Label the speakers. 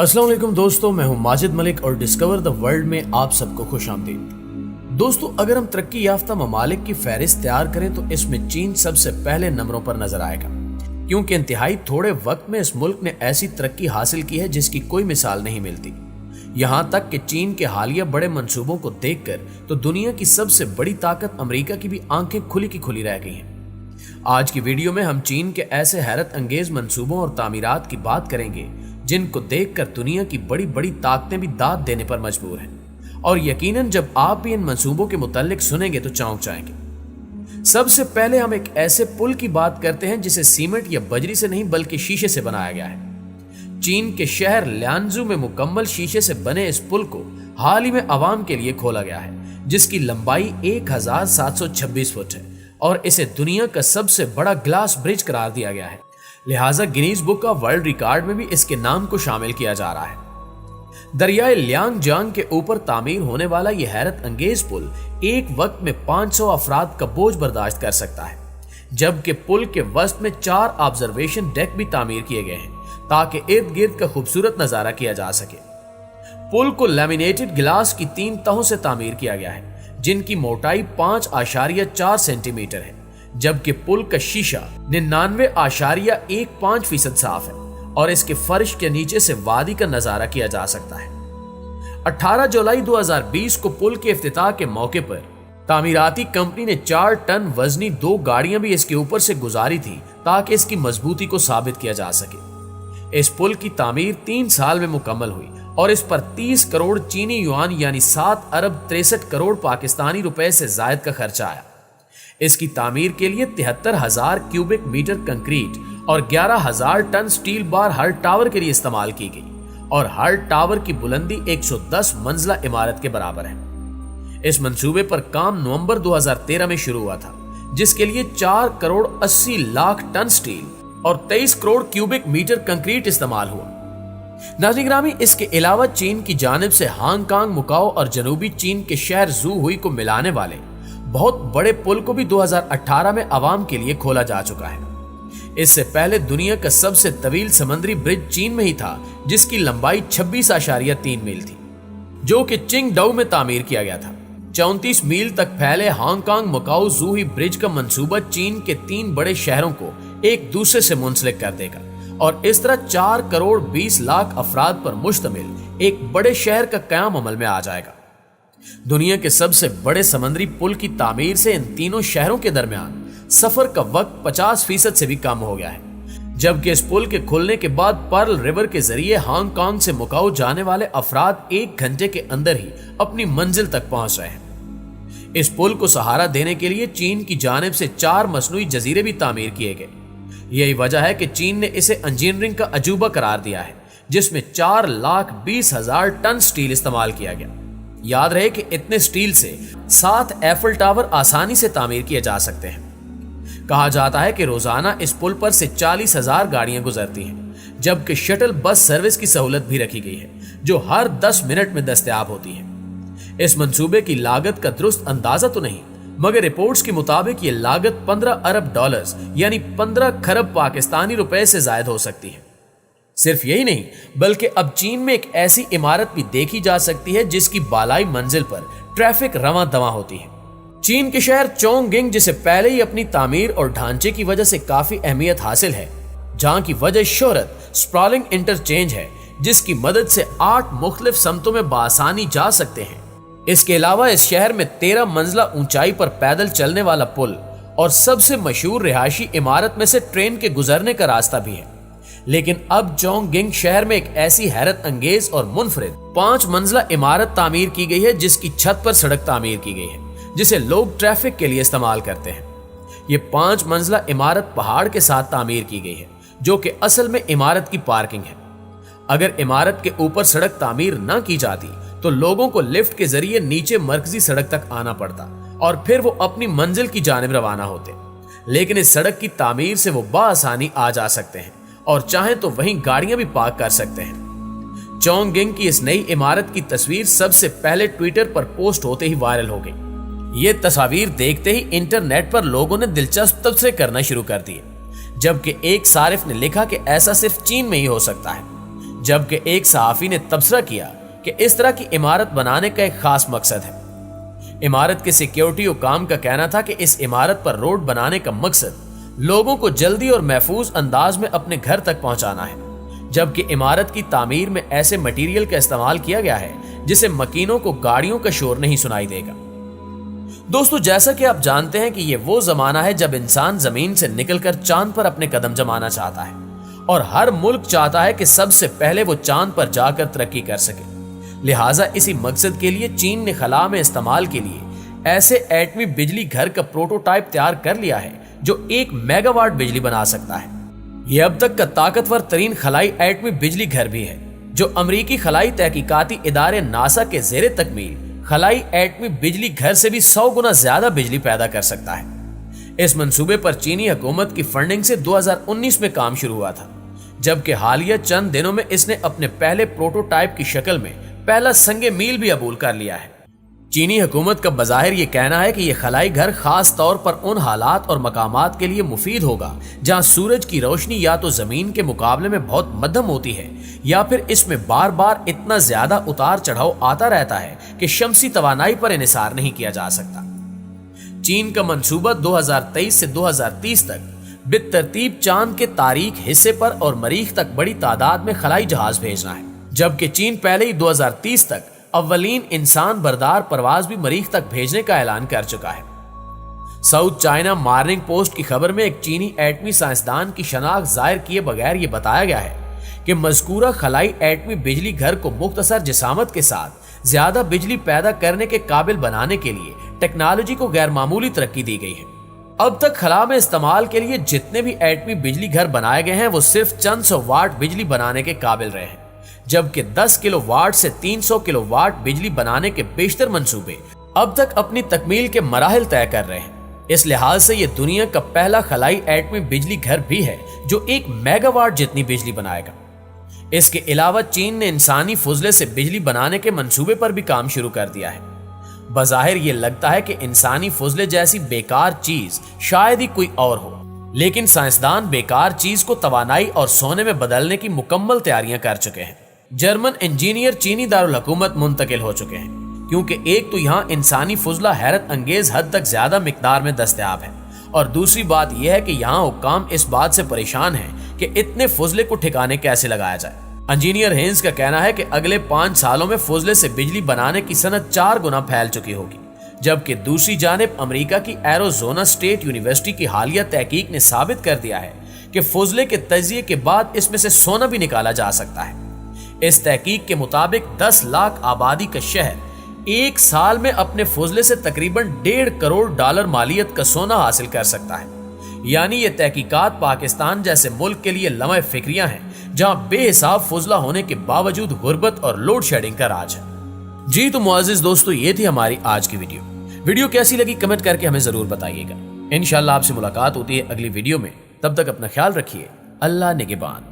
Speaker 1: अस्सलाम वालेकुम दोस्तों, मैं हूं माजिद मलिक और डिस्कवर द वर्ल्ड में आप सबको खुश आमदीद। दोस्तों, अगर हम तरक्की याफ्ता ममालिक की फहरिस्त तैयार करें तो इसमें चीन सबसे पहले नंबरों पर नजर आएगा, क्योंकि इंतहाई थोड़े वक्त में इस मुल्क ने ऐसी तरक्की हासिल की है जिसकी कोई मिसाल नहीं मिलती। यहाँ तक कि चीन के हालिया बड़े मंसूबों को देखकर तो दुनिया की सबसे बड़ी ताकत अमेरिका की भी आंखें खुली की खुली रह गई हैं। आज की वीडियो में हम चीन के ऐसे हैरत अंगेज मंसूबों और तामीरात की बात करेंगे जिनको देखकर दुनिया की बड़ी बड़ी ताकतें भी दाद देने पर मजबूर हैं, और यकीनन जब आप भी इन मंसूबों के मुतालिक सुनेंगे तो चौंक जाएंगे। सबसे पहले हम एक ऐसे पुल की बात करते हैं जिसे सीमेंट या बजरी से नहीं बल्कि शीशे से बनाया गया है। चीन के शहर ल्यांजू में मुकम्मल शीशे से बने इस पुल को हाल ही में आवाम के लिए खोला गया है, जिसकी लंबाई 1726 फुट है और इसे दुनिया का सबसे बड़ा ग्लास ब्रिज करार दिया गया है। लिहाजा Guinness book of world record में भी इसके नाम को शामिल किया जा रहा है। दरियाए लियांगजांग के ऊपर तामीर होने वाला यह हैरत अंगेज पुल एक वक्त में 500 अफराद का बोझ बर्दाश्त कर सकता है, जबकि पुल के वस्त में 4 ऑब्जर्वेशन डेक भी तामीर किए गए हैं ताकि इर्द गिर्द का खूबसूरत नजारा किया जा सके। पुल को लैमिनेटेड गिलास की 3 तहों से तामीर किया गया है, जिनकी मोटाई 5.4 सेंटीमीटर है, जबकि पुल का शीशा 99.15% साफ है और इसके फर्श के नीचे से वादी का नजारा किया जा सकता है। 18 जुलाई 2020 को पुल के इफ्तिताह के मौके पर तामीराती कंपनी ने 4 टन वजनी 2 गाड़ियां भी इसके ऊपर से गुजारी थी ताकि इसकी मजबूती को साबित किया जा सके। इस पुल की तामीर 3 साल में मुकम्मल हुई और इस पर 30 करोड़ चीनी युआन यानी 7 अरब 63 करोड़ पाकिस्तानी रुपए से जायद का खर्चा आया। इसकी तामीर के लिए 73,000 क्यूबिक मीटर कंक्रीट और 11,000 टन स्टील बार हर टावर के लिए इस्तेमाल की गई और हर टावर की बुलंदी 110 मंजिला इमारत के बराबर है। इस मंसूबे पर काम नवंबर 2013 में शुरू हुआ था, जिसके लिए 4 करोड़ 80 लाख टन स्टील और 23 करोड़ क्यूबिक मीटर कंक्रीट इस्तेमाल हुआ। नाज़रीन ग्रामी, इसके अलावा चीन की जानिब से हांगकांग, मुकाओ और जनूबी चीन के शहर ज़ू हुई को मिलाने वाले बहुत बड़े पुल को भी 2018 में आवाम के लिए खोला जा चुका है। इससे पहले दुनिया का सबसे तवील समुद्री ब्रिज चीन में ही था, जिसकी लंबाई 26.3 मील थी, जो कि चिंगडाओ में तामीर किया गया था। 34 मील तक फैले हांगकांग मुकाओ ज़ूही ब्रिज का मंसूबा चीन के 3 बड़े शहरों को एक दूसरे से मुंसलिक कर देगा और इस तरह 4 करोड़ 20 लाख अफराद पर मुश्तमिल एक बड़े शहर का कयाम अमल में आ जाएगा। दुनिया के सबसे बड़े समुद्री पुल की तामीर से इन तीनों शहरों के दरमियान सफर का वक्त 50% से भी कम हो गया है, जबकि इस पुल के खुलने के बाद पर्ल रिवर के जरिए हांगकांग से मुकाओ जाने वाले अफराद 1 घंटे के अंदर ही अपनी मंजिल तक पहुंच रहे हैं। इस पुल को सहारा देने के लिए चीन की जानिब से 4 मसनूई जजीरे भी तामीर किए गए। यही वजह है कि चीन ने इसे इंजीनियरिंग का अजूबा करार दिया है, जिसमें 4,20,000 टन स्टील इस्तेमाल किया गया। याद रहे कि इतने स्टील से 7 एफल टावर आसानी से तामीर किए जा सकते हैं। कहा जाता है कि रोजाना इस पुल पर से 40,000 गाड़ियां गुजरती हैं, जबकि शटल बस सर्विस की सहूलत भी रखी गई है, जो हर 10 मिनट में दस्तयाब होती है। इस मंसूबे की लागत का दुरुस्त अंदाजा तो नहीं, मगर रिपोर्ट्स के मुताबिक ये लागत 15 अरब डॉलर्स यानी 15 खरब पाकिस्तानी रुपए से जायद हो सकती है। सिर्फ यही नहीं, बल्कि अब चीन में एक ऐसी इमारत भी देखी जा सकती है जिसकी बालाई मंजिल पर ट्रैफिक रवां दवां होती है। चीन के शहर चोंगगिंग, जिसे पहले ही अपनी तामीर और ढांचे की वजह से काफी अहमियत हासिल है, जहां की वजह शोहरत स्प्रॉलिंग इंटरचेंज है, जिसकी मदद से 8 मुख्तलिफ समतों में बासानी जा सकते हैं। इसके अलावा इस शहर में 13 मंजिला ऊंचाई पर पैदल चलने वाला पुल और सबसे मशहूर रिहायशी इमारत में से ट्रेन के गुजरने का रास्ता भी है। लेकिन अब चोंगगिंग शहर में एक ऐसी हैरत अंगेज और मुनफरिद 5 मंजिला इमारत तामीर की गई है, जिसकी छत पर सड़क तामीर की गई है, जिसे लोग ट्रैफिक के लिए इस्तेमाल करते हैं। ये 5 मंजिला इमारत पहाड़ के साथ तामीर की गई है, जो कि असल में इमारत की पार्किंग है। अगर इमारत के ऊपर सड़क तामीर न की जाती तो लोगों को लिफ्ट के जरिए नीचे मरकजी सड़क तक आना पड़ता और फिर वो अपनी मंजिल की जानिब रवाना होते। लेकिन इस सड़क की तामीर से वो बाआसानी आ जा सकते हैं और चाहे तो वहीं गाड़ियां भी पार्क कर सकते हैं। चोंगगिंग की इस नई इमारत की तस्वीर सबसे पहले ट्विटर पर पोस्ट होते ही वायरल हो गई। ये तस्वीर देखते ही इंटरनेट पर लोगों ने दिलचस्प तबसरे करना शुरू कर दिए, जबकि एक सारिफ ने लिखा कि ऐसा सिर्फ चीन में ही हो सकता है। जबकि एक सहाफी ने तबसरा किया कि इस तरह की इमारत बनाने का एक खास मकसद है। इमारत के सिक्योरिटी हुकाम का कहना था कि इस इमारत पर रोड बनाने का मकसद लोगों को जल्दी और महफूज अंदाज में अपने घर तक पहुंचाना है, जबकि इमारत की तामीर में ऐसे मटेरियल का इस्तेमाल किया गया है जिसे मकीनों को गाड़ियों का शोर नहीं सुनाई देगा। दोस्तों, जैसा कि आप जानते हैं कि यह वो जमाना है जब इंसान जमीन से निकलकर चांद पर अपने कदम जमाना चाहता है और हर मुल्क चाहता है कि सबसे पहले वो चांद पर जाकर तरक्की कर सके। लिहाजा इसी मकसद के लिए चीन ने खला में इस्तेमाल के लिए ऐसे एटमी बिजली घर का प्रोटोटाइप तैयार कर लिया है जो 1 मेगावाट बिजली बना सकता है। यह अब तक का ताकतवर तरीन खलाई एटमी बिजली घर भी है, जो अमरीकी खलाई तहकीकाती इदारे नासा के ज़ेरे तकमील खलाई एटमी बिजली घर से भी 100 गुना ज्यादा बिजली पैदा कर सकता है। इस मंसूबे पर चीनी हुकूमत की फंडिंग से 2019 में काम शुरू हुआ था, जबकि हालिया चंद दिनों में इसने अपने पहले प्रोटोटाइप की शक्ल में पहला संगे मील भी अबूल कर लिया है। चीनी हुकूमत का बज़ाहिर ये कहना है कि यह खलाई घर खास तौर पर उन हालात और मकामात के लिए मुफीद होगा जहां सूरज की रोशनी या तो जमीन के मुकाबले में बहुत मध्यम होती है या फिर इसमें बार बार इतना ज्यादा उतार चढ़ाव आता रहता है कि शमसी तवानाई पर इन्हिसार नहीं किया जा सकता। चीन का मंसूबा 2023 से 2030 तक बितरतीब चांद के तारीख हिस्से पर और मरीख तक बड़ी तादाद में खलाई जहाज भेजना है, जबकि चीन पहले ही 2030 तक अव्वलीन इंसान बरदार परवाज भी मरीख तक भेजने का ऐलान कर चुका है। साउथ चाइना मॉर्निंग पोस्ट की खबर में एक चीनी एटमी साइंसदान की शनाख्त जाहिर किए बगैर यह बताया गया है कि मज़कूरा खलाई एटमी बिजली घर को मुख्तसर जिसामत के साथ ज्यादा बिजली पैदा करने के काबिल बनाने के लिए टेक्नोलॉजी को गैर मामूली तरक्की दी गई है। अब तक खला में इस्तेमाल के लिए जितने भी एटमी बिजली घर बनाए गए हैं वो सिर्फ चंद सौ वाट बिजली बनाने के काबिल रहे हैं, जबकि 10 किलोवाट से 300 किलोवाट बिजली बनाने के बेशतर मंसूबे अब तक अपनी तकमील के मराहिल तय कर रहे हैं। इस लिहाज से यह दुनिया का पहला खलाई एटमी बिजली घर भी है जो 1 मेगावाट जितनी बिजली बनाएगा। इसके अलावा चीन ने इंसानी फुजले से बिजली बनाने के मंसूबे पर भी काम शुरू कर दिया है। बज़ाहिर यह लगता है कि इंसानी फुजले जैसी बेकार चीज शायद ही कोई और हो, लेकिन साइंसदान बेकार चीज को तवानाई और सोने में बदलने की मुकम्मल तैयारियां कर चुके हैं। जर्मन इंजीनियर चीनी दारुल हुकूमत मुंतकिल हो चुके हैं, क्योंकि एक तो यहाँ इंसानी फुजला हैरत अंगेज हद तक ज्यादा मिकदार में दस्तयाब है और दूसरी बात यह है कि यहाँ हुक्काम इस बात से परेशान हैं कि इतने फुजले को ठिकाने कैसे लगाया जाए। इंजीनियर हेंस का कहना है कि अगले 5 सालों में फुजले से बिजली बनाने की सनत 4 गुना फैल चुकी होगी, जबकि दूसरी जानिब अमेरिका की एरोजोना स्टेट यूनिवर्सिटी की हालिया तहकीक ने साबित कर दिया है कि फुजले के तजिए के बाद इसमें से सोना भी निकाला जा सकता है। इस तहकीक के मुताबिक 10 लाख आबादी का शहर 1 साल में अपने फुजले से तकरीबन $1.5 करोड़ मालियत का सोना हासिल कर सकता है। यानी ये तहकीकात पाकिस्तान जैसे मुल्क के लिए लम्हे फिक्रियां हैं जहां बेहिसाब फुजला होने के बावजूद गुर्बत और लोड शेडिंग का राज है। जी तो मुअज़्ज़िज़ दोस्तों, ये थी हमारी आज की वीडियो कैसी लगी कमेंट करके हमें जरूर बताइएगा। इंशाअल्लाह आपसे मुलाकात होती है अगली वीडियो में, तब तक अपना ख्याल रखिए। अल्लाह निगहबान।